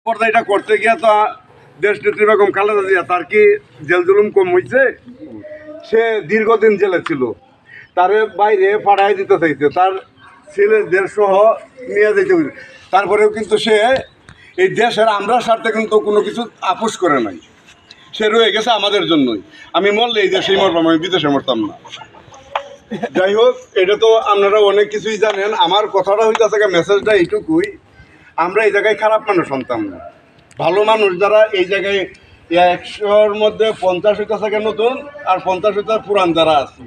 পর্দাটা করতে গিয়া তো দেশ নেত্রী বেগম খালেদা জিয়া তার কি জেল জুলুম কম হয়েছে? সে দীর্ঘদিন জেলে ছিল, তার বাইরে পাঠাই দিতে চাইছে, তার ছেলেদের সহ নিয়ে যেতে হয়েছে। তারপরেও কিন্তু সে এই দেশের আমরা স্বার্থে কিন্তু কোনো কিছু আপোষ করে নাই, সে রয়ে গেছে আমাদের জন্যই। আমি মরলে এই দেশেই মরতাম, আমি বিদেশে মরতাম না। যাই হোক, এটা তো আপনারা অনেক কিছুই জানেন। আমার কথাটা হইতেছে মেসেজটা এইটুকুই, আমরা এই জায়গায় খারাপ মানুষ সন্তান না, ভালো মানুষ যারা এই জায়গায় 100-র মধ্যে 50 হইতেছে নতুন আর 50 হইতেছে পুরান যারা আছে,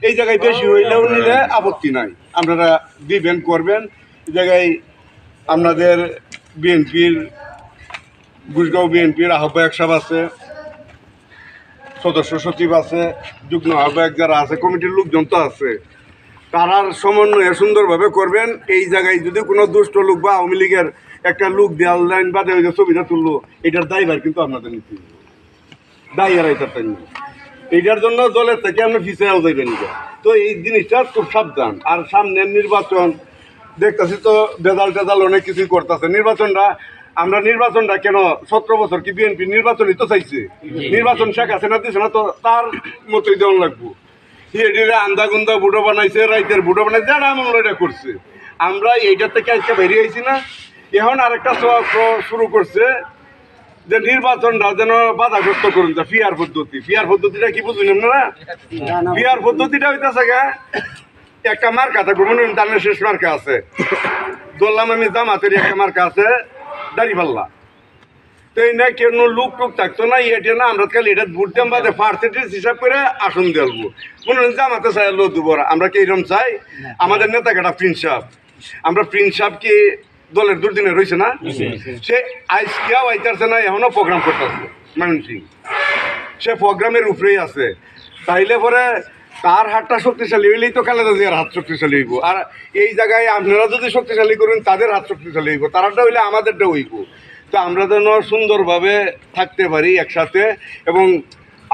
এই জায়গায় বেশি হইলেও নিলে আপত্তি নাই, আপনারা দিবেন করবেন। এই জায়গায় আপনাদের বিএনপির গুজগাঁও বিএনপির আহ্বায়ক সাহেব আছে, সদস্য সচিব আছে, যুগ্ম আহ্বায়ক যারা আছে, কমিটির লোকজন তো আছে, তারার সমন্বয়ে সুন্দরভাবে করবেন। এই জায়গায় যদি কোনো দুষ্ট লোক বা আওয়ামী লীগের একটা লোক দেয়াল লাইন বাদে ওই যে ছবিটা তুললো, এটার দায়ভার কিন্তু আপনাদের নিতে হবে, দায়ী এরাইটার তাই না। এইটার জন্য দলের থেকে আপনি পিছিয়েও যাইবেন। তো এই জিনিসটা খুব সাবধান। আর সামনের নির্বাচন দেখতেছি তো, বেজাল টেজাল অনেক কিছুই করতেছে। নির্বাচনটা কেন 17 বছর কি বিএনপি নির্বাচনই তো চাইছে, নির্বাচন শেখ হাসিনা দিচ্ছে না, তো তার মতোই দেওয়ান লাগবো। এটিরে আন্দা গুন্দা বুড়ো বানাইছে, রাইতের বুড়ো বানাইছে, যারা এমন এটা করছে। আমরা এইটার থেকে আজকে বেরিয়ে আইছি না, এখন আরেকটা শুরু করছে যে নির্বাচনটা যেন বাধাগ্রস্ত করুন, যা পিয়ার পদ্ধতিটা কি বুঝুন আপনারা? পিয়ার পদ্ধতিটা হইতেছে একটা মার্কা থাকবো, মনে হয় দানের শেষ মার্কা আছে, ধরলাম আমি জামাতের একটা মার্কা আছে দাঁড়িপাল্লা, তো এই না কেন লুক টুক থাকতো না, এটা না আমরা খালি এটা ভোট দাম বাদে পার্সেন্টেজ হিসাব করে আসন দেবো, মনে হয় জামাতে চাই লো দেবো। আমরা কি এরকম চাই? আমাদের নেতা কেটা প্রিন্স সাহেব, আমরা প্রিন্স সাহেব কি দলের দুর্দিনে রয়েছে না, সে আজকেও আইতারছে না, এখনো প্রোগ্রাম করতেছে ময়মনসিং, সে প্রোগ্রামের উপরেই আছে। তাইলে পরে তার হাতটা শক্তিশালী হইলেই তো খালেদা জিয়ার হাত শক্তিশালী হইব। আর এই জায়গায় আপনারা যদি শক্তিশালী করেন, তাদের হাত শক্তিশালী হইব, তারাটা হইলে আমাদেরটা হইব। তো আমরা যেন সুন্দরভাবে থাকতে পারি একসাথে, এবং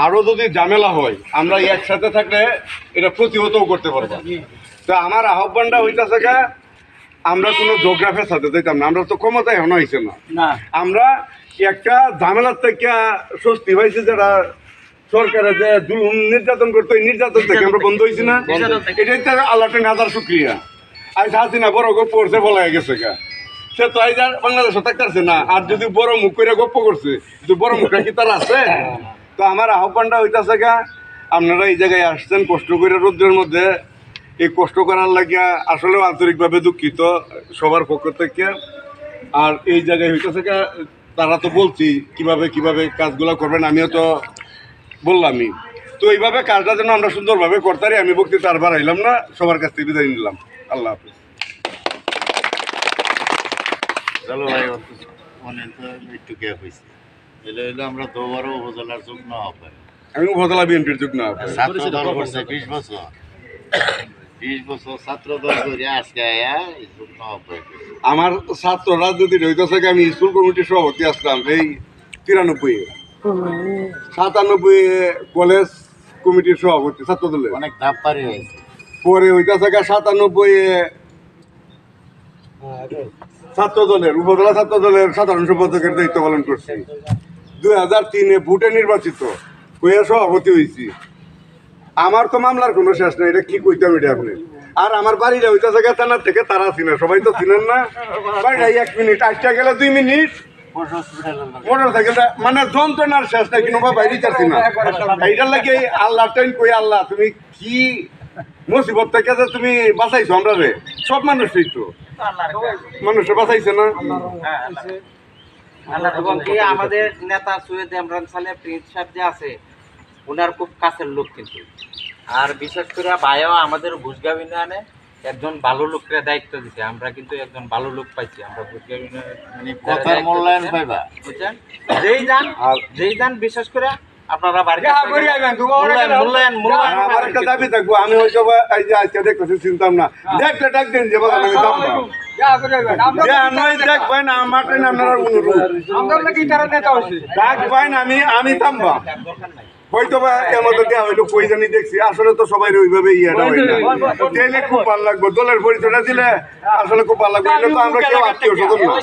আরও যদি ঝামেলা হয় আমরা একসাথে থাকলে এটা প্রতিহতও করতে পারবো। তো আমার আহ্বানটা হইতেছে আমরা কোনো জোগ্রাফের সাথে যেতাম না, আমরা তো ক্ষমতা এখনো হয়েছে না, আমরা একটা ঝামেলার থেকে স্বস্তি পাইছি, যারা সরকারের যে জুলুম নির্যাতন করতো, এই নির্যাতন থেকে আমরা বন্ধ হয়েছি না, এটাই তো আল্লাহটা হাজার শুক্রিয়া। আজ হাসিনা বড় গপ্প করছে, বলা গেছে সে তো আজ আর বাংলাদেশে থাকতেছে না, আর যদি বড় মুখ করে গপ্প করছে, যদি বড় মুখটা কি তার আছে? তো আমার আহ্বানটা হইতেছে আপনারা এই জায়গায় আসছেন কষ্ট করে রোদ্রের মধ্যে, এই কষ্ট করার লাগিয়া আসলেও আন্তরিকভাবে দুঃখিত সবার পক্ষ থেকে। আর এই জায়গায় হইতেছে তারা তো বলছি কিভাবে কাজগুলো করবেন, আমিও তো বললামই। তো এইভাবে কাজটা যেন আমরা সুন্দরভাবে করতে পারি। আমি বক্তৃতা আর বাড়াইলাম না, সবার কাছ থেকে বিদায় নিলাম। আল্লাহ হাফিজ। চলো ভাই, একটু গ্যাপ হয়েছে, আমরা দুবারও উপজেলার যুগ্ম আহ্বায়ক, আমি উপজেলা বিএনপির যুগ্ম আহ্বায়ক। ছাত্র দল করছে 20 বছর ছাত্র দল করে আজকে যুগ্ম আহ্বায়ক। আমার ছাত্র রাজনীতি হইতেছে আমি স্কুল কমিটির সভাপতি আসলাম এই 93-97 কলেজ কমিটির সভাপতি ছাত্র দলের, অনেক ধাপ পারি হয়েছে। পরে হইতেছে 97 ছাত্র দলের উপজেলা ছাত্র দলের সাধারণ সম্পাদকের দায়িত্ব পালন করছি। 2003 ভোটে নির্বাচিত হয়ে সভাপতি হয়েছি। আমার তো মামলার কোনো শেষ নেই, এটা কি কইতাম এটা আপনি। আর আমার বাড়িটা হইতেছে থানার থেকে তারা চিনে, সবাই তো চিনেন না। বাড়িটা 1 মিনিট, আসতে গেলে 2 মিনিট, মোটরসাইকেলটা মানে যন্ত্রণার শেষ নাই, কিন্তু বাইরে যাচ্ছি না। এইটার লাগে আল্লাহ টাইম কই, আল্লাহ তুমি কি মুসিবত থেকে যে তুমি বাঁচাইছো আমরা রে, সব মানুষই তো মানুষে বাঁচাইছে না। এবং কি আমাদের নেতা সৈয়দ ইমরান সালে প্রিন্স সাহেব যে আছে, ওনার খুব কাছের লোক কিন্তু। আর বিশেষ করে ভাইও আমাদের ঘুষগাঁও ইউনিয়নে একজন ভালো লোকের দায়িত্ব দিচ্ছে, আমরা কিন্তু একজন ভালো লোক পাইছি। আমরা ঘুষগাঁও ইউনিয়নে কথার মূল্যায়ন পাইবা, বুঝছেন, যেই যান বিশেষ করে আপনারা বাড়িতে আমার একটা দাবি থাকবো, আমি হয়তো এই যে আজকে দেখতেছি চিনতাম না, দেখলে ডাক দিন যে আমি দেখবেন আমার আপনারা অনুরোধ ডাক পাইন, আমি থামবা। হয়তো বা এর মধ্যে দেওয়া হইলো কই জানি দেখছি, আসলে তো সবাই ওইভাবে ইয়েটা হয় না। দিলে খুব ভালো লাগবে, দলের পরিচয়টা দিলে আসলে খুব ভালো লাগবে, এটা তো আমরা কেউ আত্মীয় স্বজন না।